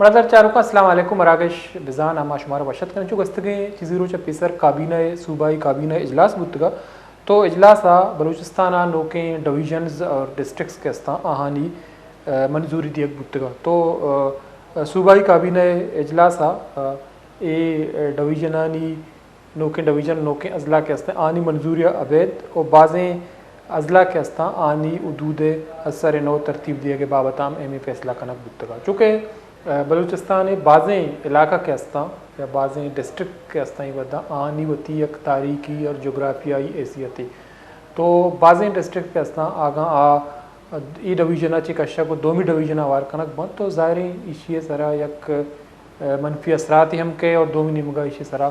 برادر چاروں کا السلام علیکم مراکش بزان اما شمار وشت کرن چو گستگے چیزیرو چ پیسر کابینہ صوبائی کابینہ اجلاس بودگا تو اجلاس بلوچستان نوکیں ڈویژنز اور ڈسٹرکٹس کے استا آہانی منظوری دیگ بودگا تو صوبائی کابینہ اجلاس اے ڈویژنانی نوکیں ڈویژن نوکیں اضلاع کے استا آنی منظوری ابید اور بعضیں اضلاع کے استا آنی حدود اثر نو ترتیب دیے گئے بابتام اہمی فیصلہ کنک بودگا چونکہ بلوچستان بعضیں علاقہ کے استا یا بعضیں ڈسٹرکٹ کے استا ہی ودا آنی وتی یک تاریخی اور جغرافیائی حیثیتی تو بعضیں ڈسٹرکٹ کے استا آگاں ای ڈویژنہ چی کشا کو دومی ڈویژنہ وار کنک بند تو ظاہریں ایشی سرا یک منفی اثراتی ہم کے اور دومی نمگا ایشی سرا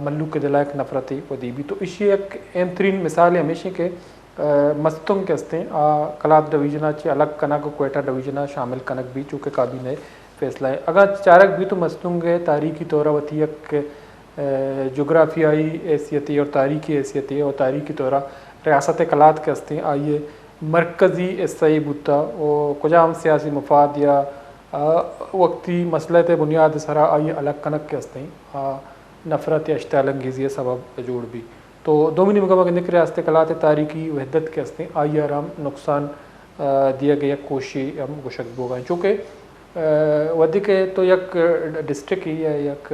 ملوک کے دلائق نفرتی ودیبی تو ایشی ایک اہم ترین مثال ہے ہمیشہ کہ مستنگ کے استے کلات ڈویژنہ چی الگ کنک کوئٹہ ڈویژنہ شامل کنک بھی چونکہ کابینہ فیصلہ ہے اگر چارک بھی تو مستنگ ہے تاریخی طورہ وتی یک جغرافیائی حیثیتی اور تاریخی حیثیتی اور تاریخی طورہ ریاست کلات کے استے آئیے مرکزی حصہ بوتا اور کجام سیاسی مفاد یا وقتی مسئلہ تے بنیاد سرا آئیے الگ کنک کے استے نفرت یا اشتعال انگیزی سبب جوڑ بھی تو دومینی مقامہ کے نکل ریاست کلات تاریخی وحدت کے استے آئیے آرام نقصان دیا گیا کوشی ہم گشک بو گئے چونکہ ودی کے تو یک ڈسٹرک ہی ہے یک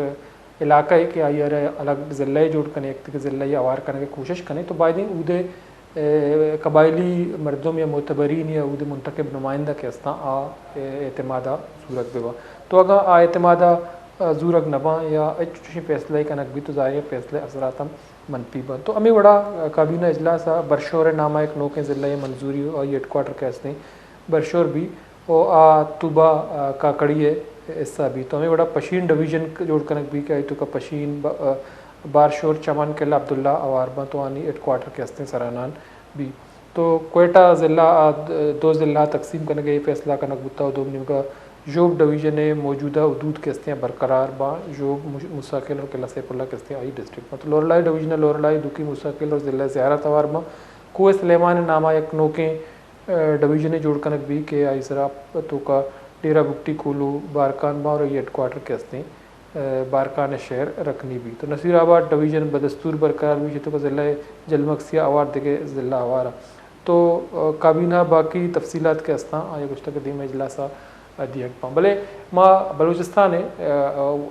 علاقہ ہے کہ آئیے الگ ضلع جوڑ کرنے ایک ضلع آوار کرنے کی کوشش کریں تو بعدیں اودے قبائلی مردم یا معتبرین یا اودے منتخب نمائندہ کے استا اعتمادہ صورت بیوا تو اگر اعتمادہ زورگ نباں یا اچھی فیصلہ کنک بھی تو ظاہر فیصلہ اثراتم منفی بن تو امی بڑا کابینہ اجلاس برشور نامہ ایک نوکیں ضلع منظوری اور ہیڈ کوارٹر کے استے برشور بھی اور توبہ کا کڑی ہے حصہ بھی تو ہمیں بڑا پشین ڈویژن جوڑ کنک بھی کہ تو کا پشین بارشور چمن قلعہ عبداللہ اواربا تو آنی ہیڈ کوارٹر کے استے سرانان بھی تو کوئٹہ ضلع دو ضلع تقسیم کرنے گئے فیصلہ کنک بتا دوم کا جوب ڈویژن موجودہ حدود کے استے برقرار با جوب مساکل اور قلعہ سیف اللہ کے استے آئی ڈسٹرکٹ میں تو لورلائی ڈویژن لورلائی دکی مساکل اور ضلع زیارت اواربا کوہ سلیمان نامہ ایک نوکیں ڈویژن جوڑ کنک بھی کہ آئی سرا تو کا ڈیرہ بکٹی کولو بارکان با اور ہیڈ کوارٹر کے استے بارکان شہر رکھنی بھی تو نصیر آباد ڈویژن بدستور برقرار بھی تو کا ضلع جلمکسیہ آوار دیکھے ضلع آوارہ تو کابینہ باقی تفصیلات کے استا آیا گشتہ قدیم اجلاسہ دیکھ پاؤں بھلے ماں بلوچستان ہے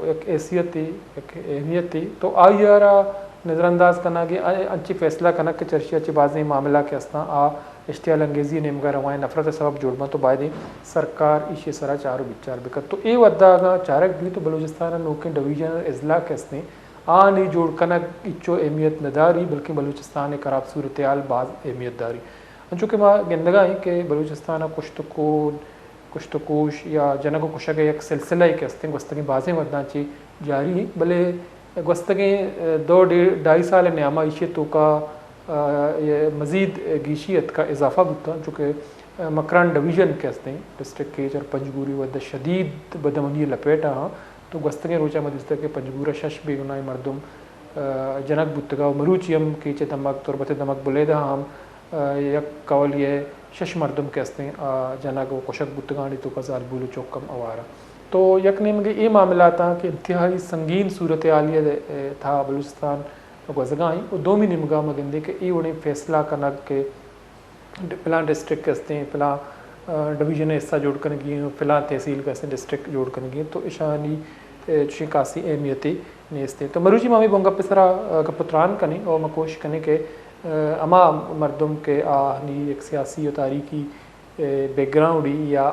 ایک حیثیت تھی ایک اہمیت تھی تو آئی آرہ نظر انداز کرنا کہ انچی فیصلہ کرنا کہ چرچی اچھی بازیں معاملہ کے استا اشتعال انگیزی نمگا روائیں نفرت سبب جوڑنا تو بعدیں سرکار ایشی سرا چارو بچار بکت تو اے ودا آگا چارک بھی تو بلوچستان نوکیں ڈویژن اضلاع کے استے آنی جوڑ کنک اچو اہمیت نداری بلکہ بلوچستان خراب صورتحال بعض اہمیت داری چونکہ ماں گندگاہ ہیں کہ بلوچستان کشتکوش یا جنگ و کشگ یک سلسلہ کے استے گستگیں بازیں وداں چی جاری ہیں بلے گستگیں 2-2.5 سال نیامہ ایشی تو کا مزید گیشیت کا اضافہ بتا چونکہ مکران ڈویژن کے استے ڈسٹرکٹ کیچ اور پنجگوری ود شدید بدمنی لپیٹا ہاں تو گستگیں روچہ مدستہ کے پنجگورہ شش بے گناہ مردم جنک بتگا و مروچی ہم کیچے دمک تربت دمک بلیدہ ہم یک قول یہ شش مردم کے استے جنگ و کشک بتگانی تو کا زالبولو چوکم اوارا تو یک نیم کے یہ معاملات ہیں کہ انتہائی سنگین صورتحالیہ تھا بلوچستان گزگاہیں اور دومی نمگاہ مگندے کہ ای انہیں فیصلہ کنک کے فلاں ڈسٹرکٹ کے استے فلاں ڈویژن حصہ جوڑ کرنے گی فلاں تحصیل کے استے ڈسٹرکٹ جوڑ کرنے گی تو اشانی شکاسی اہمیتی نیستے تو مروچی مامی بونگا پسرا کپتران کنے اور مکوش کنے کہ اما مردم کے آہنی ایک سیاسی و تاریخی بیک گراؤنڈی یا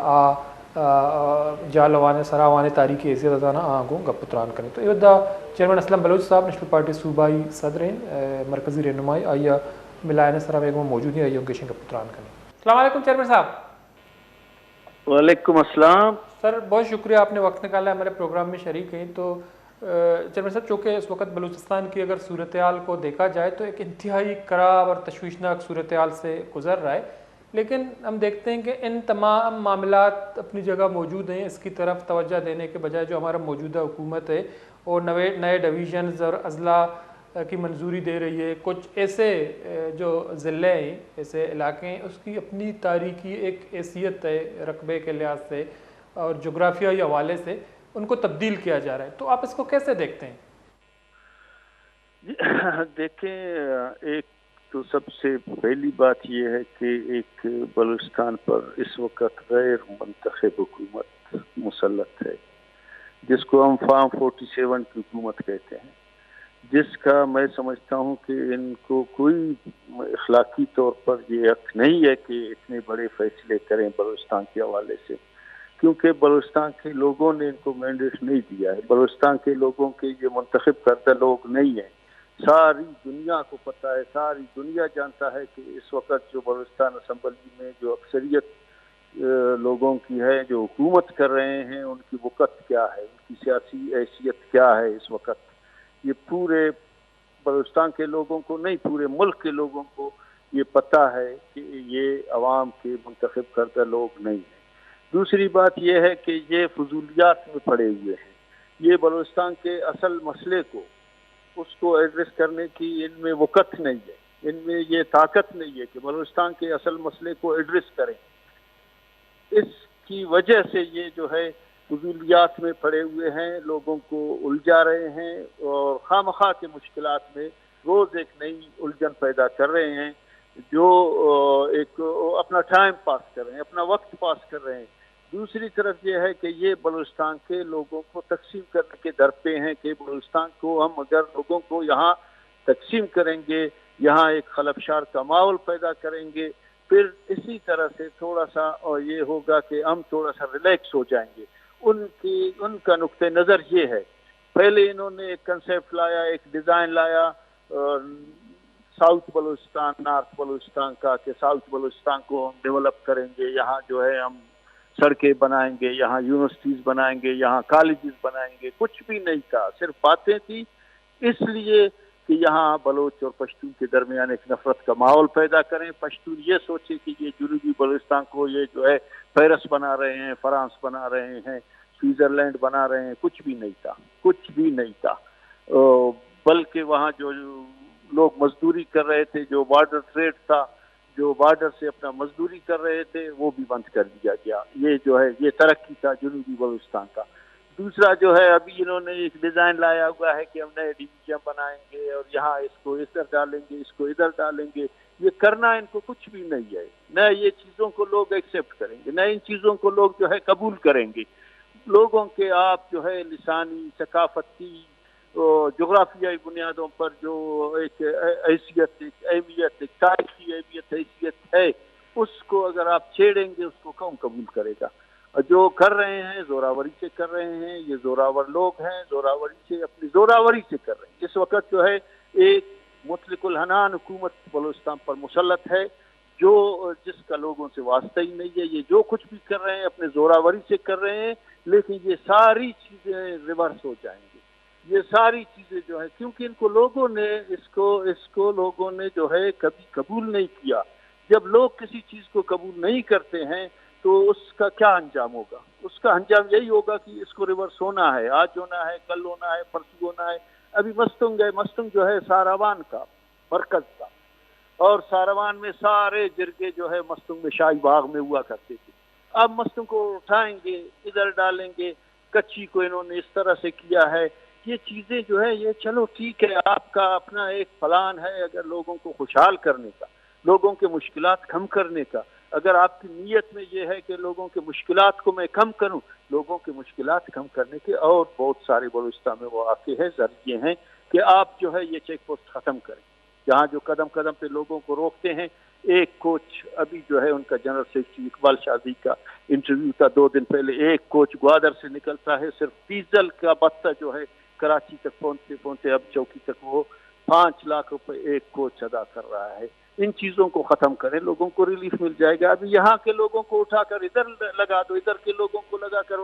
جالوانے سراوانے تاریخی حیثیت ازانا آگوں گپتران کریں تو یہ ودا چیئرمین اسلم بلوچ صاحب نیشنل پارٹی صوبائی صدر ہیں مرکزی رہنمائی آئیا ملائن سرا بیگم موجود ہیں آئیوں گیشن گپتران کریں السلام علیکم چیئرمین صاحب وعلیکم السلام سر بہت شکریہ آپ نے وقت نکالا ہے ہمارے پروگرام میں شریک ہیں تو چیئرمین صاحب چونکہ اس وقت بلوچستان کی اگر صورتحال کو دیکھا جائے تو ایک انتہائی خراب اور تشویشناک صورتحال سے گزر رہا ہے لیکن ہم دیکھتے ہیں کہ ان تمام معاملات اپنی جگہ موجود ہیں اس کی طرف توجہ دینے کے بجائے جو ہمارا موجودہ حکومت ہے اور نئے ڈویژنز اور اضلاع کی منظوری دے رہی ہے کچھ ایسے جو ضلع ہیں ایسے علاقے ہیں اس کی اپنی تاریخی ایک حیثیت ہے رقبے کے لحاظ سے اور جغرافیائی حوالے سے ان کو تبدیل کیا جا رہا ہے، تو آپ اس کو کیسے دیکھتے ہیں؟ دیکھیں، ایک تو سب سے پہلی بات یہ ہے کہ ایک بلوچستان پر اس وقت غیر منتخب حکومت مسلط ہے، جس کو ہم فارم 47 کی حکومت کہتے ہیں، جس کا میں سمجھتا ہوں کہ ان کو کوئی اخلاقی طور پر یہ حق نہیں ہے کہ اتنے بڑے فیصلے کریں بلوچستان کے حوالے سے، کیونکہ بلوچستان کے لوگوں نے ان کو مینڈیٹ نہیں دیا ہے۔ بلوچستان کے لوگوں کے یہ منتخب کردہ لوگ نہیں ہیں۔ ساری دنیا کو پتہ ہے، ساری دنیا جانتا ہے کہ اس وقت جو بلوچستان اسمبلی میں جو اکثریت لوگوں کی ہے، جو حکومت کر رہے ہیں، ان کی وقت کیا ہے، ان کی سیاسی حیثیت کیا ہے اس وقت۔ یہ پورے بلوچستان کے لوگوں کو نہیں، پورے ملک کے لوگوں کو یہ پتہ ہے کہ یہ عوام کے منتخب کردہ لوگ نہیں ہیں۔ دوسری بات یہ ہے کہ یہ فضولیات میں پڑے ہوئے ہیں۔ یہ بلوچستان کے اصل مسئلے کو، اس کو ایڈریس کرنے کی ان میں وقت نہیں ہے، ان میں یہ طاقت نہیں ہے کہ بلوچستان کے اصل مسئلے کو ایڈریس کریں۔ اس کی وجہ سے یہ جو ہے فضولیات میں پڑے ہوئے ہیں، لوگوں کو الجھا رہے ہیں اور خواہ کے مشکلات میں روز ایک نئی الجھن پیدا کر رہے ہیں، جو ایک اپنا ٹائم پاس کر رہے ہیں، اپنا وقت پاس کر رہے ہیں۔ دوسری طرف یہ ہے کہ یہ بلوچستان کے لوگوں کو تقسیم کرنے کے در پہ ہیں کہ بلوچستان کو ہم اگر لوگوں کو یہاں تقسیم کریں گے، یہاں ایک خلفشار کا ماحول پیدا کریں گے، پھر اسی طرح سے تھوڑا سا اور یہ ہوگا کہ ہم تھوڑا سا ریلیکس ہو جائیں گے۔ ان کا نقطہ نظر یہ ہے۔ پہلے انہوں نے ایک کنسیپٹ لایا، ایک ڈیزائن لایا ساؤتھ بلوچستان، نارتھ بلوچستان کا، کہ ساؤتھ بلوچستان کو ہم ڈیولپ کریں گے، یہاں جو ہے ہم سڑکیں بنائیں گے، یہاں یونیورسٹیز بنائیں گے، یہاں کالجز بنائیں گے۔ کچھ بھی نہیں تھا، صرف باتیں تھی، اس لیے کہ یہاں بلوچ اور پشتون کے درمیان ایک نفرت کا ماحول پیدا کریں۔ پشتون یہ سوچے کہ یہ جنوبی بلوچستان کو یہ جو ہے پیرس بنا رہے ہیں، فرانس بنا رہے ہیں، سوئٹزرلینڈ بنا رہے ہیں۔ کچھ بھی نہیں تھا، کچھ بھی نہیں تھا۔ بلکہ وہاں جو لوگ مزدوری کر رہے تھے، جو بارڈر ٹریڈ تھا، جو بارڈر سے اپنا مزدوری کر رہے تھے، وہ بھی بند کر دیا گیا۔ یہ جو ہے یہ ترقی تھا جنوبی بلوچستان کا۔ دوسرا جو ہے ابھی انہوں نے ایک ڈیزائن لایا ہوا ہے کہ ہم نئے ڈویژن بنائیں گے اور یہاں اس کو ادھر ڈالیں گے، اس کو ادھر ڈالیں گے۔ یہ کرنا ان کو کچھ بھی نہیں ہے، نہ یہ چیزوں کو لوگ ایکسیپٹ کریں گے، نہ ان چیزوں کو لوگ جو ہے قبول کریں گے۔ لوگوں کے آپ جو ہے لسانی، ثقافتی، جغرافیائی بنیادوں پر جو ایک حیثیت، ایک اہمیت، ایک تاریخی اہمیت، حیثیت ہے، اس کو اگر آپ چھیڑیں گے، اس کو کون قبول کرے گا؟ جو کر رہے ہیں زوراوری سے کر رہے ہیں، یہ زوراور لوگ ہیں، زوراوری سے اپنی زوراوری سے کر رہے ہیں۔ اس وقت جو ہے ایک مطلق العنان حکومت بلوچستان پر مسلط ہے، جو جس کا لوگوں سے واسطہ ہی نہیں ہے۔ یہ جو کچھ بھی کر رہے ہیں اپنے زوراوری سے کر رہے ہیں، لیکن یہ ساری چیزیں ریورس ہو جائیں گی۔ یہ ساری چیزیں جو ہے، کیونکہ ان کو لوگوں نے اس کو لوگوں نے جو ہے کبھی قبول نہیں کیا۔ جب لوگ کسی چیز کو قبول نہیں کرتے ہیں تو اس کا کیا انجام ہوگا؟ اس کا انجام یہی ہوگا کہ اس کو ریورس ہونا ہے، آج ہونا ہے، کل ہونا ہے، پرسوں ہونا ہے۔ ابھی مستنگ ہے، مستنگ جو ہے ساراوان کا مرکز تھا، اور ساروان میں سارے جرگے جو ہے مستنگ میں شاہی باغ میں ہوا کرتے تھے۔ اب مستنگ کو اٹھائیں گے، ادھر ڈالیں گے۔ کچی کو انہوں نے اس طرح سے کیا ہے۔ یہ چیزیں جو ہے یہ چلو ٹھیک ہے، آپ کا اپنا ایک پلان ہے اگر لوگوں کو خوشحال کرنے کا، لوگوں کے مشکلات کم کرنے کا۔ اگر آپ کی نیت میں یہ ہے کہ لوگوں کے مشکلات کو میں کم کروں، لوگوں کے مشکلات کم کرنے کے اور بہت سارے بلوچستان میں واقع ہے ذریعے ہیں کہ آپ جو ہے یہ چیک پوسٹ ختم کریں، جہاں جو قدم قدم پہ لوگوں کو روکتے ہیں۔ ایک کوچ ابھی جو ہے ان کا جنرل سیکرٹری اقبال شاذی کا انٹرویو تھا 2 دن پہلے، ایک کوچ گوادر سے نکلتا ہے، صرف ڈیزل کا بستہ جو ہے کراچی تک پہنچتے پہنچتے اب چوکی تک وہ 5 لاکھ روپے ایک کوچ ادا کر رہا ہے۔ ان چیزوں کو ختم کریں، لوگوں کو ریلیف مل جائے گا۔ ابھی یہاں کے لوگوں کو اٹھا کر ادھر لگا دو، ادھر کے لوگوں کو لگا کر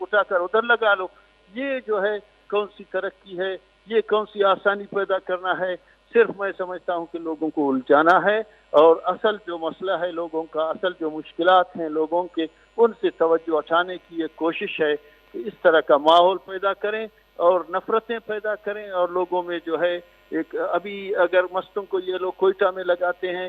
اٹھا کر ادھر لگا لو۔ یہ جو ہے کون سی ترقی ہے؟ یہ کون سی آسانی پیدا کرنا ہے؟ صرف میں سمجھتا ہوں کہ لوگوں کو الجھانا ہے، اور اصل جو مسئلہ ہے لوگوں کا، اصل جو مشکلات ہیں لوگوں کے، ان سے توجہ ہٹانے کی ایک کوشش ہے کہ اس طرح کا ماحول پیدا کریں اور نفرتیں پیدا کریں، اور لوگوں میں جو ہے ایک ابھی اگر مستوں کو یہ لوگ کوئٹہ میں لگاتے ہیں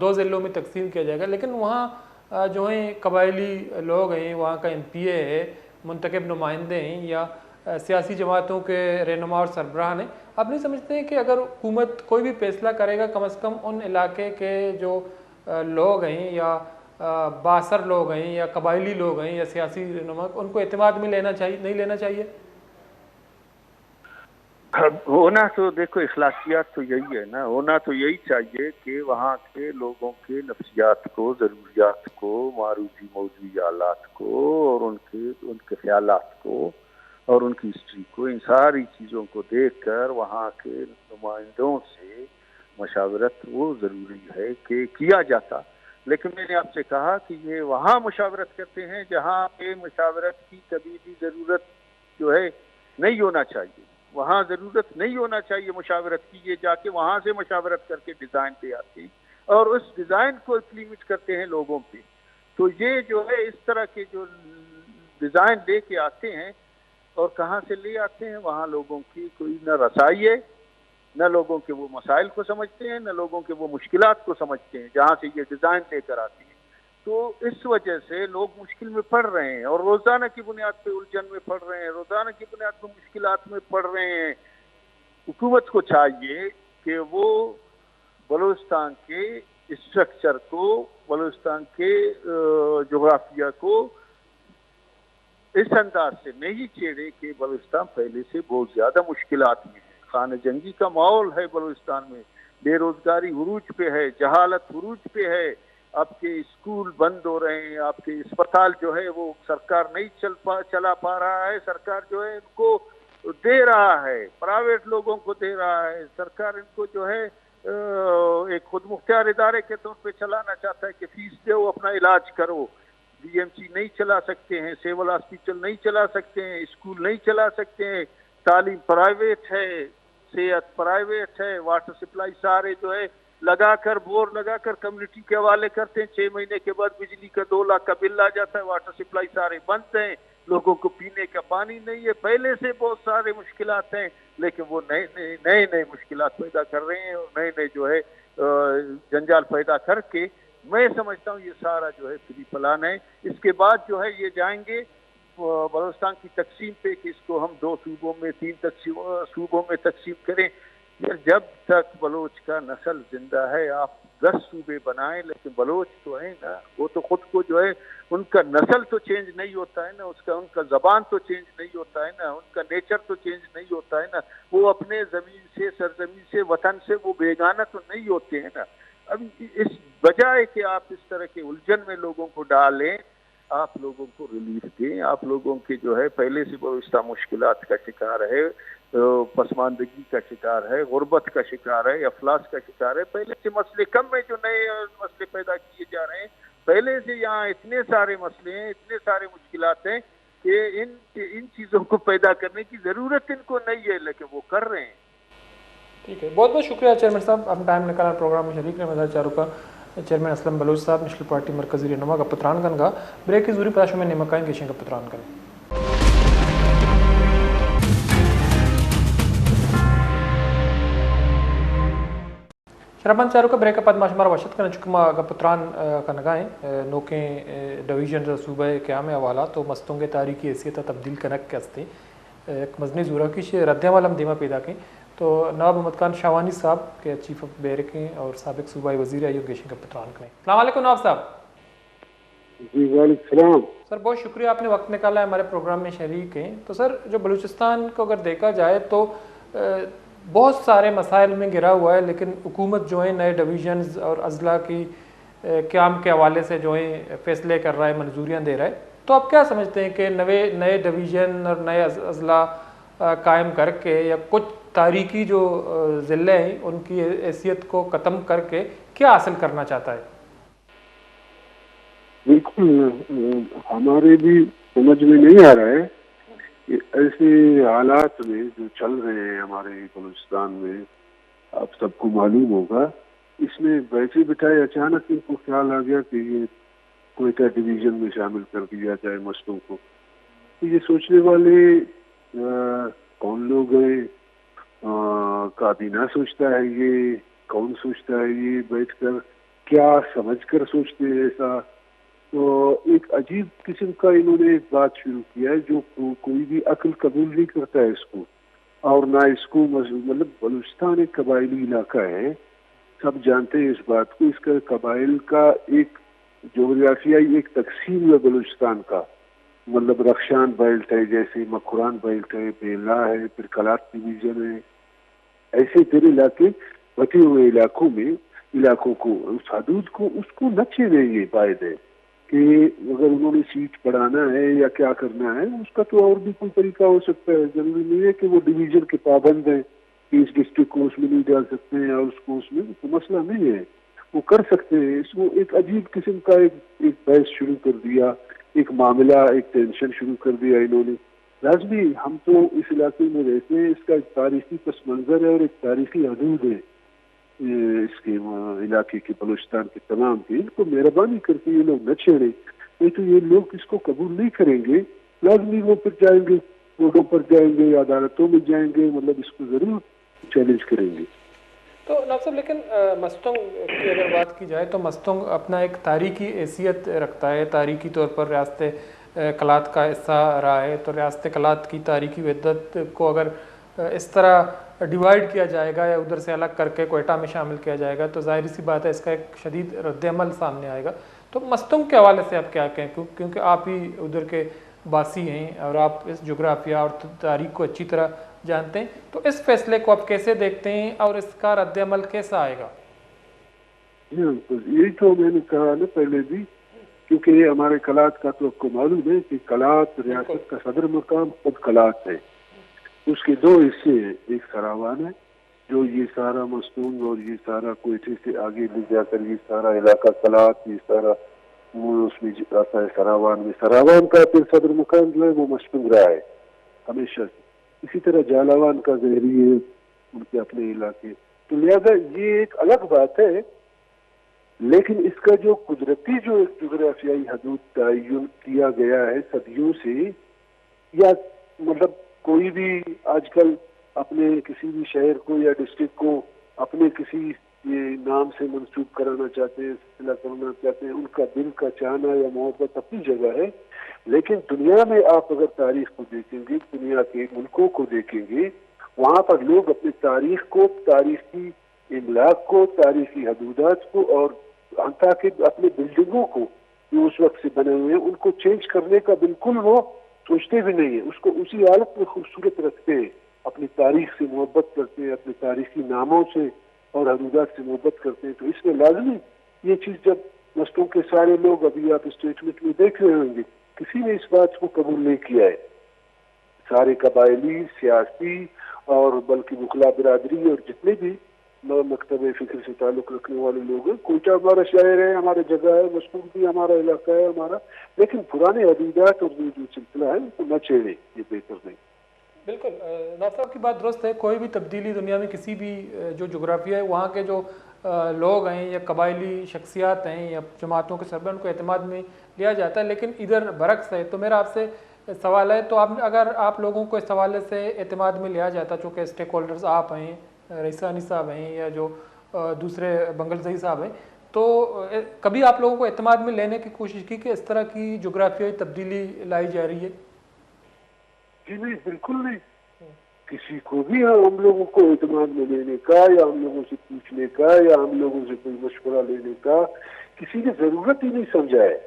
2 ضلعوں میں تقسیم کیا جائے گا، لیکن وہاں جو ہیں قبائلی لوگ ہیں، وہاں کا MP ہے، منتخب نمائندے ہیں یا سیاسی جماعتوں کے رہنما اور سربراہ ہیں، آپ نہیں سمجھتے ہیں کہ اگر حکومت کوئی بھی فیصلہ کرے گا کم از کم ان علاقے کے جو لوگ ہیں یا بااثر لوگ ہیں یا قبائلی لوگ ہیں یا سیاسی رہنما، ان کو اعتماد میں لینا چاہیے، نہیں لینا چاہیے؟ ہونا تو دیکھو اخلاقیات تو یہی ہے نا، ہونا تو یہی چاہیے کہ وہاں کے لوگوں کے نفسیات کو، ضروریات کو، معروضی موضوعی حالات کو اور ان کے خیالات کو اور ان کی ہسٹری کو، ان ساری چیزوں کو دیکھ کر وہاں کے نمائندوں سے مشاورت وہ ضروری ہے کہ کیا جاتا. لیکن میں نے آپ سے کہا کہ یہ وہاں مشاورت کرتے ہیں جہاں پہ مشاورت کی کبھی بھی ضرورت جو ہے نہیں ہونا چاہیے. وہاں ضرورت نہیں ہونا چاہیے مشاورت کی، یہ جا کے وہاں سے مشاورت کر کے ڈیزائن پہ آتے ہیں اور اس ڈیزائن کو امپلیمنٹ کرتے ہیں لوگوں پہ. تو یہ جو ہے اس طرح کے جو ڈیزائن لے کے آتے ہیں اور کہاں سے لے آتے ہیں، وہاں لوگوں کی کوئی نہ رسائی ہے، نہ لوگوں کے وہ مسائل کو سمجھتے ہیں، نہ لوگوں کے وہ مشکلات کو سمجھتے ہیں جہاں سے یہ ڈیزائن لے کر آتے ہیں. تو اس وجہ سے لوگ مشکل میں پڑ رہے ہیں اور روزانہ کی بنیاد پہ الجھن میں پڑ رہے ہیں، روزانہ کی بنیاد پہ مشکلات میں پڑ رہے ہیں. حکومت کو چاہیے کہ وہ بلوچستان کے اسٹرکچر کو، بلوچستان کے جغرافیہ کو اس انداز سے نہیں چھیڑے کہ بلوچستان پہلے سے بہت زیادہ مشکلات میں ہے. خانہ جنگی کا ماحول ہے بلوچستان میں، بے روزگاری عروج پہ ہے، جہالت عروج پہ ہے، آپ کے اسکول بند ہو رہے ہیں، آپ کے اسپتال جو ہے وہ سرکار نہیں چلا پا رہا ہے، سرکار جو ہے ان کو دے رہا ہے، پرائیویٹ لوگوں کو دے رہا ہے، سرکار ان کو جو ہے ایک خود مختار ادارے کے طور پہ چلانا چاہتا ہے کہ فیس دو اپنا علاج کرو. BMC نہیں چلا سکتے ہیں، سیول ہاسپیٹل نہیں چلا سکتے ہیں، اسکول نہیں چلا سکتے ہیں، تعلیم پرائیویٹ ہے، صحت پرائیویٹ ہے، واٹر سپلائی سارے جو ہے لگا کر بور لگا کر کمیونٹی کے حوالے کرتے ہیں. 6 مہینے کے بعد بجلی کا 2 لاکھ کا بل آ جاتا ہے، واٹر سپلائی سارے بند ہیں، لوگوں کو پینے کا پانی نہیں ہے. پہلے سے بہت سارے مشکلات ہیں، لیکن وہ نئے مشکلات پیدا کر رہے ہیں اور نئے جو ہے جنجال پیدا کر کے میں سمجھتا ہوں یہ سارا جو ہے فری پلان ہے. اس کے بعد جو ہے یہ جائیں گے بلوچستان کی تقسیم پہ کہ اس کو ہم 2 صوبوں میں 3 صوبوں میں تقسیم کریں. جب تک بلوچ کا نسل زندہ ہے آپ 10 صوبے بنائیں، لیکن بلوچ تو ہے نا، وہ تو خود کو جو ہے ان کا نسل تو چینج نہیں ہوتا ہے نا، ان کا زبان تو چینج نہیں ہوتا ہے نا، ان کا نیچر تو چینج نہیں ہوتا ہے نا، وہ اپنے زمین سے، سرزمین سے، وطن سے وہ بیگانہ تو نہیں ہوتے ہیں نا. اب اس بجائے کہ آپ اس طرح کے الجھن میں لوگوں کو ڈالیں، آپ لوگوں کو ریلیف دیں. آپ لوگوں کے جو ہے پہلے سے بلوچستان مشکلات کا شکار ہے، پسماندگی کا شکار ہے، غربت کا شکار ہے، افلاس کا شکار ہے. پہلے سے مسئلے کم میں جو نئے مسئلے پیدا کیے جا رہے ہیں، پہلے سے یہاں اتنے سارے مسئلے ہیں، اتنے سارے مشکلات ہیں کہ ان چیزوں کو پیدا کرنے کی ضرورت ان کو نہیں ہے، لیکن وہ کر رہے ہیں. ٹھیک ہے، بہت بہت شکریہ چیئرمین صاحب، آپ ٹائم نکالا پروگرام میں شریک رہے. مزار چاروں کا چیئرمین اسلم بلوچ صاحب نیشنل پارٹی مرکزی رہنما کا پتران کن گا بریک کی ضروری پتاشوں میں نمکائیں گیشن کا پتران کن. شرابان چاروں کا بریک اپ ماشمار وشت کرنے چکما کا پتران کا نگائیں نوکیں ڈویژن صوبہ قیام حوالہ تو مستوں کے تاریخی حیثیت تبدیل کنک کے ہستے ایک مزنی زورہ کی رد عمل ہم دیما پیدا کی. تو نواب محمد خان شاوانی صاحب کے چیف آف بیرکیں اور سابق صوبائی وزیر ایوب گیشن کا پتران کریں. السلام علیکم نواب صاحب. جی وعلیکم السلام سر، بہت شکریہ آپ نے وقت نکالا ہے ہمارے پروگرام میں شریک ہیں. تو سر، جو بلوچستان کو اگر دیکھا جائے تو بہت سارے مسائل میں گرا ہوا ہے، لیکن حکومت جو ہے نئے ڈویژنز اور اضلاع کی قیام کے حوالے سے جو ہے فیصلے کر رہا ہے، منظوریاں دے رہا ہے. تو آپ کیا سمجھتے ہیں کہ نئے ڈویژن اور نئے اضلاع قائم کر کے یا کچھ تاریخی جو ضلع ہیں ان کی حیثیت کو ختم کر کے کیا حاصل کرنا چاہتا ہے؟ بالکل ہمارے بھی سمجھ میں نہیں آ رہا ہے کہ ایسے حالات میں جو چل رہے ہیں ہمارے بلوچستان میں، آپ سب کو معلوم ہوگا، اس میں بیٹھے بٹھائے اچانک ان کو خیال آ گیا کہ یہ کوئٹہ ڈویژن میں شامل کر دیا جائے مستوں کو. تو یہ سوچنے والے کون لوگ ہیں؟ کابینہ سوچتا ہے یہ؟ کون سوچتا ہے یہ بیٹھ کر کیا سمجھ کر سوچتے ہیں ایسا. تو ایک عجیب قسم کا انہوں نے ایک بات شروع کیا ہے جو کوئی بھی عقل قبول نہیں کرتا ہے اس کو, اور نہ اس کو مطلب بلوچستان ایک قبائلی علاقہ ہے, سب جانتے ہیں اس بات کو. اس کا قبائل کا ایک جغرافیائی ایک تقسیم ہے بلوچستان کا, مطلب رخشان بیلٹ ہے, جیسے مکھوران بیلٹ ہے, بیلا ہے, پھر کلات ڈویژن ہے, ایسے پھر علاقے بٹے ہوئے علاقوں کو اس حدود کو اس کو نہ چھیڑیں گے. فائدہ ہے کہ اگر انہوں نے سیٹ بڑھانا ہے یا کیا کرنا ہے اس کا تو اور بھی کوئی طریقہ ہو سکتا ہے. ضروری نہیں ہے کہ وہ ڈویژن کے پابند ہیں کہ اس ڈسٹرکٹ کو اس میں نہیں ڈال سکتے ہیں اور اس کو اس میں, تو مسئلہ نہیں ہے, وہ کر سکتے ہیں. اس کو ایک عجیب قسم کا ایک بحث شروع کر دیا, ایک معاملہ, ایک ٹینشن شروع کر دیا انہوں نے. لازمی ہم تو اس علاقے میں رہتے ہیں, اس کا ایک تاریخی پس منظر ہے اور ایک تاریخی حدود ہے اس کے علاقے کے, بلوچستان کے تمام کے. ان کو مہربانی کر کے یہ لوگ نہ چھیڑیں, نہیں تو یہ لوگ اس کو قبول نہیں کریں گے. لازمی وہ پھر جائیں گے, کوٹوں پر جائیں گے, عدالتوں میں جائیں گے, مطلب اس کو ضرور چیلنج کریں گے. تو ناصر صاحب لیکن مستنگ کی اگر بات کی جائے تو مستنگ اپنا ایک تاریخی حیثیت رکھتا ہے, تاریخی طور پر ریاست کلات کا حصہ رہا ہے. تو ریاست کلات کی تاریخی وحدت کو اگر اس طرح ڈیوائیڈ کیا جائے گا یا ادھر سے الگ کر کے کوئٹہ میں شامل کیا جائے گا تو ظاہر سی بات ہے اس کا ایک شدید رد عمل سامنے آئے گا. تو مستنگ کے حوالے سے آپ کیا کہیں, کیونکہ آپ ہی ادھر کے باسی ہیں اور آپ اس جغرافیہ اور تاریخ کو اچھی طرح جانتے ہیں, تو اس فیصلے کو آپ کیسے دیکھتے ہیں اور اس کا رد عمل کیسا آئے گا؟ یہی تو میں نے کہا نا پہلے بھی, کیونکہ یہ ہمارے کلات کا تو آپ کو معلوم ہے کہ کلات ریاست کا صدر مقام خود کلات ہے. اس کے دو حصے ہیں, ایک سراوان ہے جو یہ سارا مستونگ اور یہ سارا کوئٹے سے آگے لے جا کر یہ سارا علاقہ کلات, یہ سارا اس میں آتا ہے سراوان میں. سراوان کا پھر صدر مقام جو ہے وہ مستونگ رہا ہے ہمیشہ سے. اسی طرح جالاوان کا زہری ہے, ان کے اپنے علاقے. تو لہذا یہ ایک الگ بات ہے, لیکن اس کا جو قدرتی جو ایک جغرافیائی حدود تعین کیا گیا ہے صدیوں سے, یا مطلب کوئی بھی آج کل اپنے کسی بھی شہر کو یا ڈسٹرکٹ کو اپنے کسی نام سے منسوب کرانا چاہتے ہیں, سلسلہ کرنا چاہتے ہیں, ان کا دل کا چاہنا یا محبت اپنی جگہ ہے. لیکن دنیا میں آپ اگر تاریخ کو دیکھیں گے, دنیا کے ملکوں کو دیکھیں گے, وہاں پر لوگ اپنی تاریخ کو, تاریخی املاک کو, تاریخی حدودات کو اور حتیٰ کہ اپنے بلڈنگوں کو جو اس وقت سے بنے ہوئے ہیں ان کو چینج کرنے کا بالکل وہ سوچتے بھی نہیں ہیں. اس کو اسی حالت میں خوبصورت رکھتے ہیں, اپنی تاریخ سے محبت کرتے ہیں, اپنے تاریخی ناموں سے اور حدودات سے محبت کرتے ہیں. تو اس میں لازمی یہ چیز جب مستوں کے سارے لوگ, ابھی آپ اسٹیٹمنٹ میں دیکھ رہے ہوں گے, کسی نے اس بات کو قبول نہیں کیا ہے. سارے قبائلی, سیاسی اور بلکہ وکلا برادری اور جتنے بھی مکتب فکر سے تعلق رکھنے والے لوگ ہیں, کوئٹہ ہمارا شہر ہے, ہمارا جگہ ہے, مستنگ بھی ہمارا علاقہ ہے ہمارا, لیکن پرانے حدودات اور جو سلسلہ ہے ان کو نہ چھیڑے, یہ بہتر نہیں. بالکل ناصر صاحب کی بات درست ہے. کوئی بھی تبدیلی دنیا میں کسی بھی جو جغرافیہ ہے وہاں کے جو لوگ ہیں یا قبائلی شخصیات ہیں یا جماعتوں کے سربراہ ان کو اعتماد میں لیا جاتا ہے, لیکن ادھر برعکس ہے. تو میرا آپ سے سوال ہے, تو اگر آپ لوگوں کو اس حوالے سے اعتماد میں لیا جاتا, چونکہ اسٹیک ہولڈرز آپ ہیں, رئیسانی صاحب ہیں یا جو دوسرے بنگلزئی صاحب ہیں, تو کبھی آپ لوگوں کو اعتماد میں لینے کی کوشش کی کہ اس طرح کی جغرافیائی تبدیلی لائی جا رہی ہے؟ جی نہیں, بالکل نہیں. کسی کو بھی ہم لوگوں کو اعتماد میں لینے کا یا ہم لوگوں سے پوچھنے کا یا ہم لوگوں سے کوئی مشورہ لینے کا کسی نے ضرورت ہی نہیں سمجھا ہے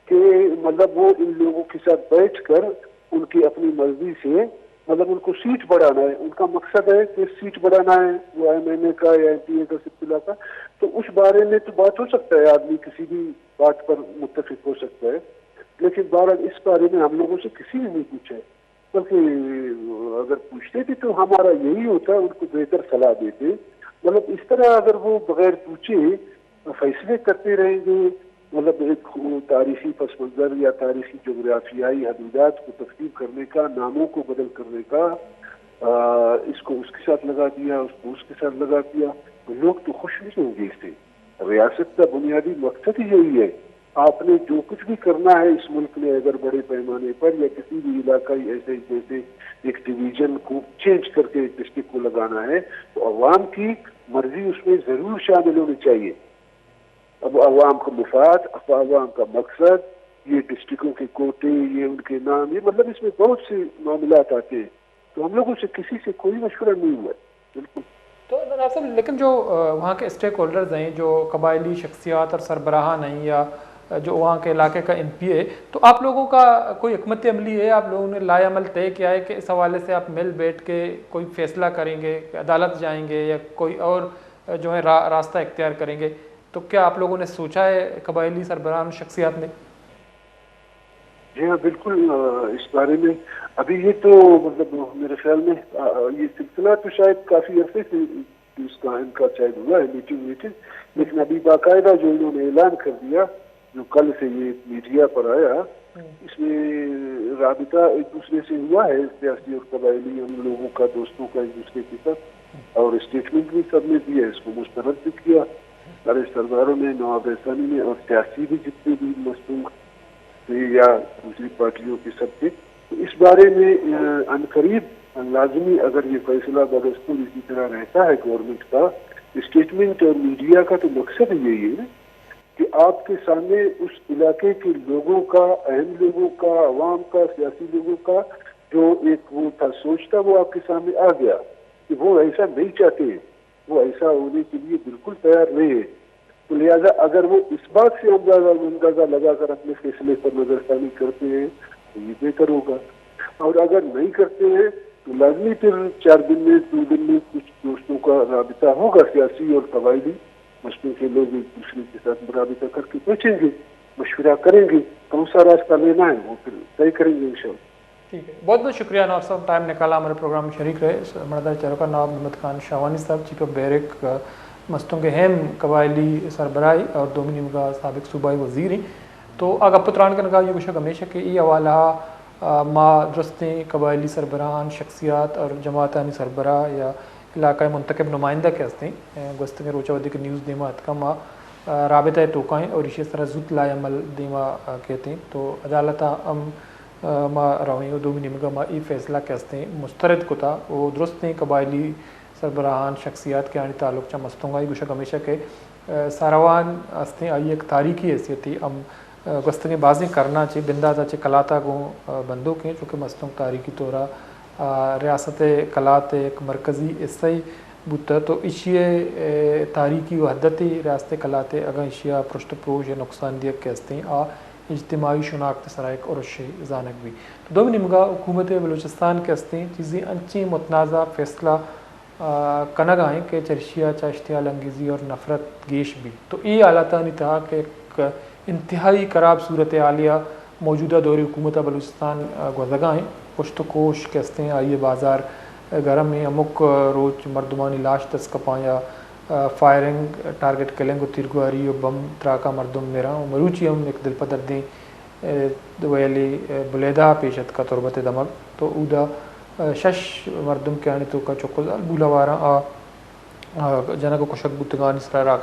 کہ مطلب وہ ان لوگوں کے ساتھ بیٹھ کر ان کی اپنی مرضی سے مطلب ان کو سیٹ بڑھانا ہے. ان کا مقصد ہے کہ سیٹ بڑھانا ہے, وہ MNA کا یا MPA کا سلسلہ کا. تو اس بارے میں تو بات ہو سکتا ہے, آدمی کسی بھی بات پر متفق ہو سکتا ہے, لیکن بہرحال اس بارے میں ہم لوگوں سے کسی نے نہیں پوچھا ہے. بلکہ اگر پوچھتے بھی تو ہمارا یہی ہوتا ہے, ان کو بہتر صلاح دیتے. مطلب اس طرح اگر وہ بغیر پوچھے فیصلے کرتے رہیں گے, مطلب ایک تاریخی پس منظر یا تاریخی جغرافیائی حدودات کو تفصیل کرنے کا, ناموں کو بدل کرنے کا, اس کو اس کے ساتھ لگا دیا, اس کو اس کے ساتھ لگا دیا, تو لوگ تو خوش نہیں ہوں گے اس سے. ریاست کا بنیادی مقصد ہی یہی ہے. آپ نے جو کچھ بھی کرنا ہے اس ملک میں اگر بڑے پیمانے پر یا کسی بھی علاقائی ایسے جیسے ایک ڈویژن کو چینج کر کے ایک ڈسٹرکٹ کو لگانا ہے, تو عوام کی مرضی اس میں ضرور شامل ہونی چاہیے. اب عوام کا مفاد، عوام کا مقصد، یہ ڈسٹرکوں کے کوٹے، یہ ان کے نام، یہ مطلب اس میں بہت سے معاملات آتے ہیں. تو ہم لوگوں سے کسی سے کوئی مشورہ نہیں ہوا. بالکل. تو ناصر صاحب لیکن جو وہاں کے اسٹیک ہولڈرز ہیں، جو قبائلی شخصیات اور سربراہان ہیں، یا جو وہاں کے علاقے کا ایم پی ہے، تو آپ لوگوں کا کوئی حکمت عملی ہے؟ آپ لوگوں نے لائے عمل طے کیا ہے کہ اس حوالے سے آپ مل بیٹھ کے کوئی فیصلہ کریں گے، عدالت جائیں گے، یا کوئی اور جو ہے راستہ اختیار کریں گے؟ تو کیا آپ لوگوں نے سوچا ہے قبائلی سربراہان شخصیات نے؟ جی ہاں بالکل. اس بارے میں ابھی یہ تو مطلب میرے خیال میں یہ سلسلہ تو شاید کافی عرصے سے اس کا انکار شاید ہوا ہے میٹنگ، لیکن ابھی باقاعدہ جو انہوں نے اعلان کر دیا، جو کل سے یہ میڈیا پر آیا، اس میں رابطہ ایک دوسرے سے ہوا ہے، سیاسی اور قبائلی ہم لوگوں کا، دوستوں کا ایک دوسرے کے ساتھ، اور اسٹیٹمنٹ بھی سب نے دیا، اس کو مسترد بھی کیا سارے سرداروں نے، نواب احسانی نے، اور سیاسی بھی جتنے بھی مصنوع یا دوسری پارٹیوں کے سب کے. تو اس بارے میں عنقریب لازمی اگر یہ فیصلہ بدستور اسی طرح رہتا ہے گورنمنٹ کا، اسٹیٹمنٹ اور میڈیا کا تو مقصد یہی ہے کہ آپ کے سامنے اس علاقے کے لوگوں کا، اہم لوگوں کا، عوام کا، سیاسی لوگوں کا جو ایک وہ تھا سوچتا، وہ آپ کے سامنے آ گیا کہ وہ ایسا نہیں چاہتے، وہ ایسا ہونے کے لیے بالکل تیار نہیں ہے. تو لہٰذا اگر وہ اس بات سے اندازہ لگا کر اپنے فیصلے پر نظر ثانی کرتے ہیں تو یہ بہتر ہوگا، اور اگر نہیں کرتے ہیں تو لازمی پھر 4 دن میں 2 دن میں کچھ دوستوں کا رابطہ ہوگا، سیاسی اور قبائلی مشکل کے لوگ ایک دوسرے کے ساتھ رابطہ کر کے بیٹھیں گے، مشورہ کریں گے، کون سا راستہ لینا ہے وہ پھر طے کریں گے انشاءاللہ. ٹھیک ہے، بہت بہت شکریہ نواب صاحب، ٹائم نکالا ہمارے پروگرام میں شریک رہے. مردہ چروکا نواب محمد خان شاوانی صاحب، چیف آف بیرک مستوں کے ہیم قبائلی سربراہی اور دومی نمگا سابق صوبائی وزیر ہیں. تو آگا پتران کا نگاہ یہ کچھ ہمیشہ کہ یہ حوالہ ما درستیں قبائلی سربراہان شخصیات اور جماعتانی سربراہ یا علاقۂ منتخب نمائندہ کے ہستے ہیں گوستگے روچہ ودی کے نیوز دیما اتکا ما رابطہ ٹوکائیں اور اسی طرح زود لائے عمل دیما کہتے ہیں. تو عدالتہ ما روئیں و دومی نمگا ما ای فیصلہ کہتے ہیں مسترد کتا وہ درست ہیں قبائلی سربراہان شخصیات کے آنی تعلق چا مستنگائی گوشک ہمیشہ کہ ساروان ہستے آئی ایک تاریخی حیثیتی ہم گستگیں بازیں کرنا چاہیے بندازہ چاہے کلاتا گوں بندوں کے چونکہ مستنگ تاریخی طورا ریاست کلات ایک مرکزی حصہ بوتا. تو اشیاء تاریخی وحدتی ریاست کلات اگاں اشیاء پرشت پروش یا نقصان دیگ کے ہستے ہیں اجتماعی شناخت سرائک اور زانک بھی. تو دومی نمگا حکومت بلوچستان کے ہستے ہیں چیزیں انچی متنازع فیصلہ کنگ آئیں کہ چرشیا چا اشتعال انگیزی اور نفرت گیش بھی. تو یہ حالات نہیں تھا کہ ایک انتہائی خراب صورت حالیہ موجودہ دور حکومت بلوچستان گزگاں ہیں پشت کوش کے ہستے ہیں آئیے بازار گرم میں امک روچ مردمانی لاش دستکپاں یا فائرنگ ٹارگٹ کلنگ و تیرگواری و بم تراکا مردم میرا مروچی ہم ایک دل پدر دیں ویلی بلیدہ پیشت کا تربت دمگ. تو اودا شش مردم کے آنی تو کا چکل بولا وارا جنہ کو کشک بودگان اس طرح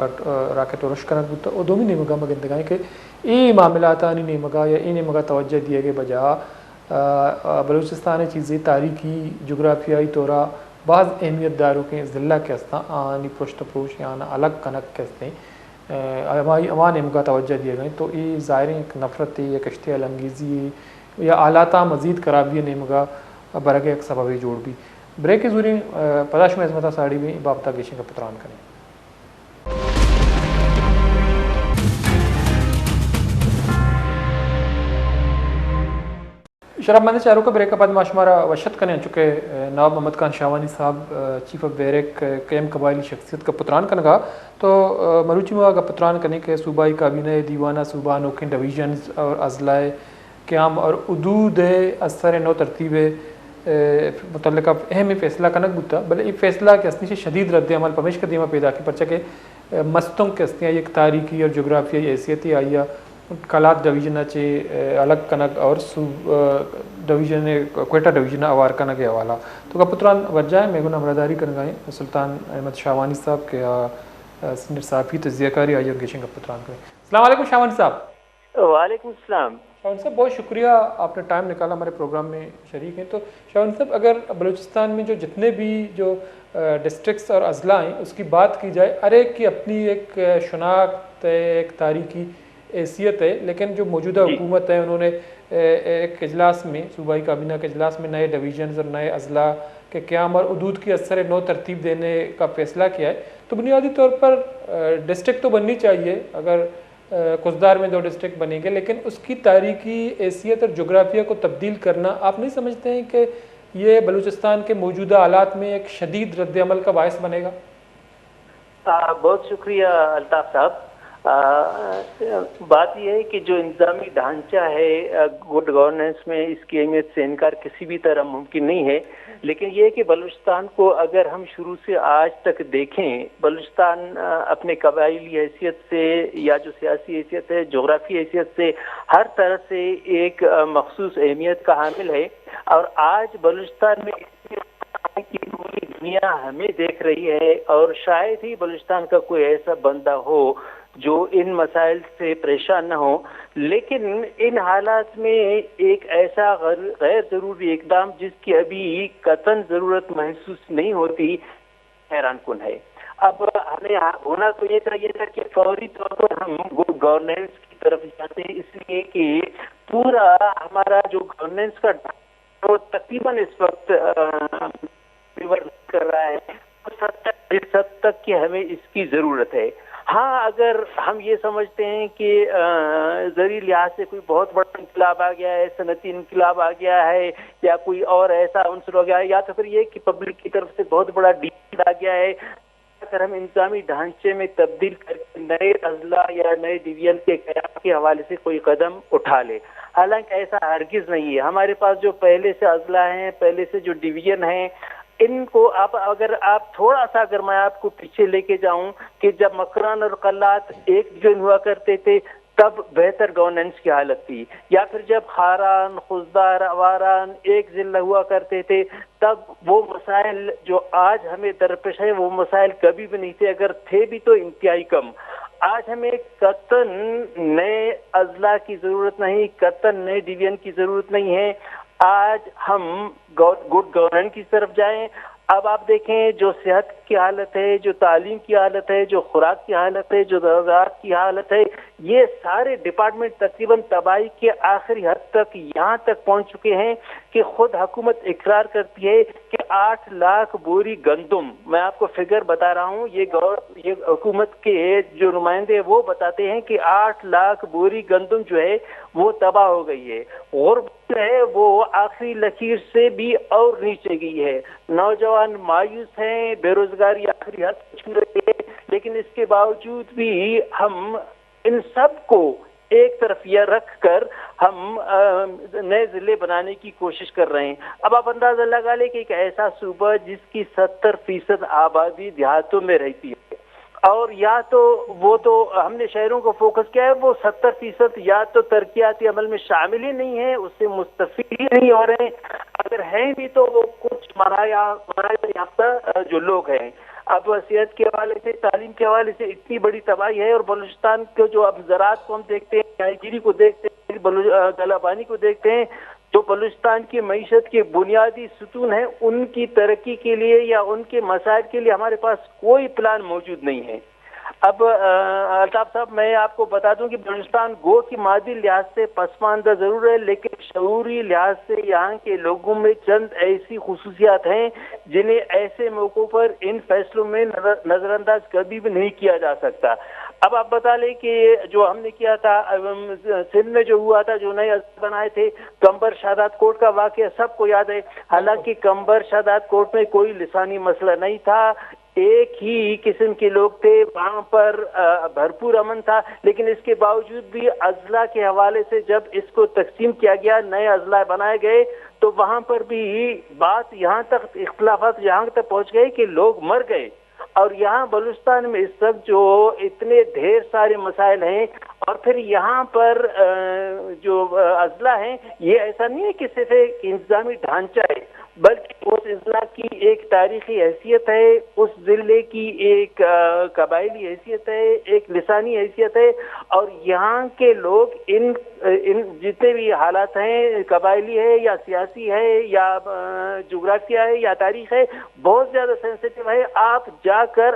راکٹ ورش کنک بودتا اور دومی نیمگا مگندگائیں کہ ای معاملات آنی نیمگا یا ای نیمگا توجہ دیے گئے بجا بلوچستان چیزیں تاریخی جغرافیائی طورا بعض اہمیت داروں کے ضلع کے ہستا آنی پشت پروش یا الگ کنک کے ہستے امان نیمگا توجہ دیے گئے. تو ای ظاہریں ایک نفرتی یا اشتعال انگیزی یا آلاتہ مزید خرابی نیمگا برگے ایک سببی جوڑ بھی. بریک کے ضروری پداش میں عظمتہ ساڑی میں بابتہ گیشن کا پتران کریں. شراب مندے چاروں کا بریک بعد معاشمارا وشت کرنے چکے نواب محمد خان شاوانی صاحب چیف آف بیرک قیم قبائلی شخصیت کا پتران کا نگا. تو مروچی میں کا پتران کرنے کے صوبائی کابینہ دیوانہ صوبہ نوکن ڈویژنز اور اضلاع قیام اور حدود اثر نو ترتیب متعلقہ اہم فیصلہ کنک بودتا بلے یہ فیصلہ کے ہستی سے شدید رد عمل پمیش کا دیما پیدا کی پرچہ کہ مستوں کے ہستی ایک تاریخی اور جغرافیائی حیثیتی آئیا کلات ڈویژن چے الگ کنک اور ڈویژن کوئٹہ ڈویژن اوار کنک کے حوالہ. تو کا پتران وجہ ہے میگن امرداری کرنگائیں سلطان احمد شاوانی صاحب کے سینئر صحافی تجزیہ کاری آئی اور گیشن کا پتران کریں. السلام علیکم شاوانی صاحب. وعلیکم السلام. شاون صاحب بہت شکریہ آپ نے ٹائم نکالا ہمارے پروگرام میں شریک ہیں. تو شاون صاحب اگر بلوچستان میں جو جتنے بھی جو ڈسٹرکٹس اور اضلاع ہیں اس کی بات کی جائے ہر ایک کی اپنی ایک شناخت ایک تاریخی حیثیت ہے، لیکن جو موجودہ حکومت ہے انہوں نے ایک اجلاس میں، صوبائی کابینہ کے اجلاس میں نئے ڈویژنز اور نئے اضلاع کے قیام اور حدود کی اثر نو ترتیب دینے کا فیصلہ کیا ہے. تو بنیادی طور پر ڈسٹرکٹ تو بننی چاہیے، اگر کچدار میں 2 ڈسٹرکٹ بنیں گے، لیکن اس کی تاریخی حیثیت اور جغرافیہ کو تبدیل کرنا آپ نہیں سمجھتے ہیں کہ یہ بلوچستان کے موجودہ حالات میں ایک شدید رد عمل کا باعث بنے گا؟ بہت شکریہ الطاف صاحب. بات یہ ہے کہ جو انتظامی ڈھانچہ ہے گڈ گورننس میں، اس کی اہمیت سے انکار کسی بھی طرح ممکن نہیں ہے. لیکن یہ کہ بلوچستان کو اگر ہم شروع سے آج تک دیکھیں، بلوچستان اپنے قبائلی حیثیت سے یا جو سیاسی حیثیت ہے، جغرافی حیثیت سے، ہر طرح سے ایک مخصوص اہمیت کا حامل ہے. اور آج بلوچستان میں کی پوری دنیا ہمیں دیکھ رہی ہے، اور شاید ہی بلوچستان کا کوئی ایسا بندہ ہو جو ان مسائل سے پریشان نہ ہو. لیکن ان حالات میں ایک ایسا غیر ضروری اقدام جس کی ابھی قطعاً ضرورت محسوس نہیں ہوتی، حیران کن ہے. اب ہمیں ہونا تو یہ چاہیے تھا کہ فوری طور پر ہم گڈ گورننس کی طرف جاتے ہیں، اس لیے کہ پورا ہمارا جو گورننس کا وہ تقریباً اس وقت کر رہا ہے اس حد تک کہ ہمیں اس کی ضرورت ہے. ہاں، اگر ہم یہ سمجھتے ہیں کہ زرعی لحاظ سے کوئی بہت بڑا انقلاب آ گیا ہے، صنعتی انقلاب آ گیا ہے، یا کوئی اور ایسا عنصر ہو گیا ہے، یا تو پھر یہ کہ پبلک کی طرف سے بہت بڑا ڈیمانڈ آ گیا ہے، اگر ہم انتظامی ڈھانچے میں تبدیل کر کے نئے اضلاع یا نئے ڈویژن کے قیام کے حوالے سے کوئی قدم اٹھا لے. حالانکہ ایسا ہرگز نہیں ہے. ہمارے پاس جو پہلے سے اضلاع ہیں، پہلے سے جو ڈویژن ہیں، ان کو اگر آپ تھوڑا سا، اگر میں آپ کو پیچھے لے کے جاؤں کہ جب مکران اور قلات ایک ڈویژن ہوا کرتے تھے تب بہتر گورننس کی حالت تھی، یا پھر جب خاران، خزدار، اواران ایک ضلع ہوا کرتے تھے تب وہ مسائل جو آج ہمیں درپیش ہیں وہ مسائل کبھی بھی نہیں تھے، اگر تھے بھی تو انتہائی کم. آج ہمیں قطعاً نئے اضلاع کی ضرورت نہیں، قطعاً نئے ڈویژن کی ضرورت نہیں ہے. آج ہم گڈ گورننس کی طرف جائیں. اب آپ دیکھیں جو صحت کی حالت ہے، جو تعلیم کی حالت ہے، جو خوراک کی حالت ہے، جو زراعت کی حالت ہے، یہ سارے ڈپارٹمنٹ تقریباً تباہی کے آخری حد تک یہاں تک پہنچ چکے ہیں کہ خود حکومت اقرار کرتی ہے کہ 8 لاکھ بوری گندم، میں آپ کو فگر بتا رہا ہوں، یہ حکومت کے جو نمائندے ہیں وہ بتاتے ہیں کہ 8 لاکھ بوری گندم جو ہے وہ تباہ ہو گئی ہے. غربت ہے وہ آخری لکیر سے بھی اور نیچے گئی ہے. نوجوان مایوس ہیں، بے روزگاری آخری حد تک چھو رہی ہے. لیکن اس کے باوجود بھی ہم ان سب کو ایک طرف یہ رکھ کر ہم نئے ضلع بنانے کی کوشش کر رہے ہیں. اب آپ اندازہ لگا لیں کہ ایک ایسا صوبہ جس کی 70% آبادی دیہاتوں میں رہتی ہے، اور یا تو وہ تو ہم نے شہروں کو فوکس کیا ہے، وہ 70% یا تو ترقیاتی عمل میں شامل ہی نہیں ہے، اس سے مستفید ہی نہیں ہو رہے ہیں، اگر ہیں بھی تو وہ کچھ مراحل یافتہ جو لوگ ہیں. اب صحت کے حوالے سے، تعلیم کے حوالے سے اتنی بڑی تباہی ہے، اور بلوچستان کو جو اب زراعت کو ہم دیکھتے ہیں، ماہی گیری کو دیکھتے ہیں، گلہ بانی کو دیکھتے ہیں، تو بلوچستان کی معیشت کے بنیادی ستون ہیں، ان کی ترقی کے لیے یا ان کے مسائل کے لیے ہمارے پاس کوئی پلان موجود نہیں ہے. اب الطاف صاحب میں آپ کو بتا دوں کہ بلوچستان گو کی مادی لحاظ سے پسماندہ ضرور ہے، لیکن شعوری لحاظ سے یہاں کے لوگوں میں چند ایسی خصوصیات ہیں جنہیں ایسے موقعوں پر ان فیصلوں میں نظر انداز کبھی بھی نہیں کیا جا سکتا. اب آپ بتا لیں کہ جو ہم نے کیا تھا سندھ میں جو ہوا تھا، جو نئے اضلاع بنائے تھے، کمبر شادات کوٹ کا واقعہ سب کو یاد ہے. حالانکہ کمبر شادات کوٹ میں کوئی لسانی مسئلہ نہیں تھا، ایک ہی قسم کے لوگ تھے، وہاں پر بھرپور امن تھا، لیکن اس کے باوجود بھی اضلاع کے حوالے سے جب اس کو تقسیم کیا گیا، نئے اضلاع بنائے گئے، تو وہاں پر بھی بات یہاں تک، اختلافات یہاں تک پہنچ گئے کہ لوگ مر گئے. اور یہاں بلوچستان میں اس وقت جو اتنے ڈھیر سارے مسائل ہیں، اور پھر یہاں پر جو اضلاع ہیں، یہ ایسا نہیں ہے کہ صرف ایک انتظامی ڈھانچہ ہے، بلکہ اس اضلاع کی ایک تاریخی حیثیت ہے، اس ضلع کی ایک قبائلی حیثیت ہے، ایک لسانی حیثیت ہے. اور یہاں کے لوگ ان جتنے بھی حالات ہیں، قبائلی ہے یا سیاسی ہے یا جغرافیہ ہے یا تاریخ ہے، بہت زیادہ سینسیٹیو ہے. آپ جا کر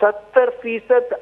70%,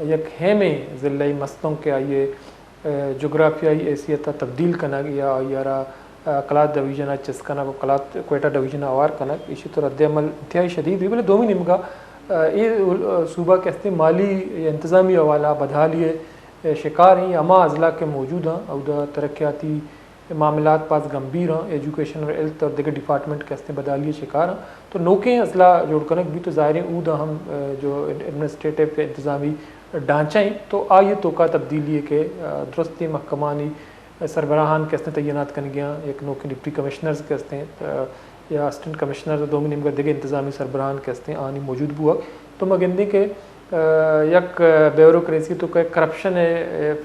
یک ہیمے ضلعی مسئلوں کے آئیے جغرافیائی حیثیت تبدیل کنگ یا یارا قلات ڈویژن چسکنا قلات کوئٹہ ڈویژن آوار کنگ اسی طور رد عمل انتہائی شدید ہوئی بلے دومی نمگا یہ صوبہ کے ہستے مالی یا انتظامی حوالہ بدحالی شکار ہیں اما اضلاع کے موجود ہیں اور ترقیاتی معاملات پاس گمبھیر ہیں ایجوکیشن اور ہیلتھ اور دیگر ڈپارٹمنٹ کے ہستے بدحالی شکار ہیں تو نوکیں اضلاع جوڑ کنک بھی تو ظاہر ہیں اود ہم جو ایڈمنسٹریٹو انتظامی ڈھانچہ ہیں تو آئیے تو کا تبدیلی ہے کہ درستی محکمانی سربراہان کے ہستے تعینات کن گیا ایک نوکیں ڈپٹی کمشنرز کے ہستے یا اسسٹنٹ کمشنر دومی نمگا دیگر انتظامی سربراہان کے ہستے آنی موجود بوا تو مگندی کے یک بیوروکریسی تو کہ کرپشن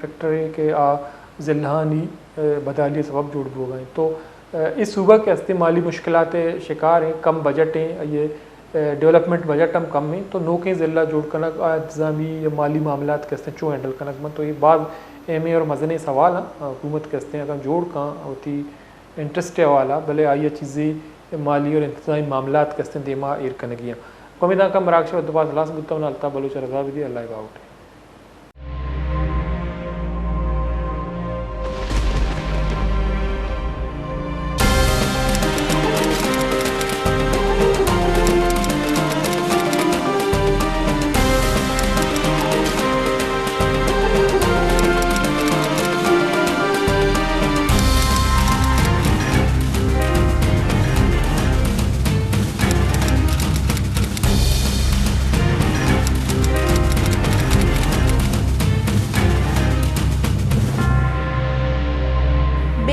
فیکٹری کے ضلعانی بدحالی سبب جوڑ بو گئے تو اس صوبہ کے ہستے مالی مشکلات شکار ہیں کم بجٹ ہیں یہ ڈیولپمنٹ بجٹ ہم کم ہیں تو نوکیں ضلع جوڑ کنک انتظامی یا مالی معاملات کے ہستے چوں ہینڈل کنک من تو یہ بعض اہمی اور مزنی سوال ہیں حکومت کے ہستے اگر جوڑ کہاں ہوتی انٹرسٹ والا بھلے آئیے چیزیں مالی اور انتظامی معاملات کے ہستے دیما ایر کنگیاں قومیدہ کا مراکش و دباس لاس گتاؤں الطا بلوچ رضا بھی دی اللہ باؤٹ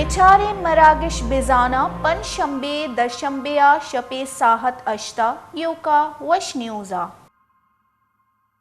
بیچارے مراگش بزانا پن شنبے دشنبے شپے ساحت اشتا یوکا وش نیوزا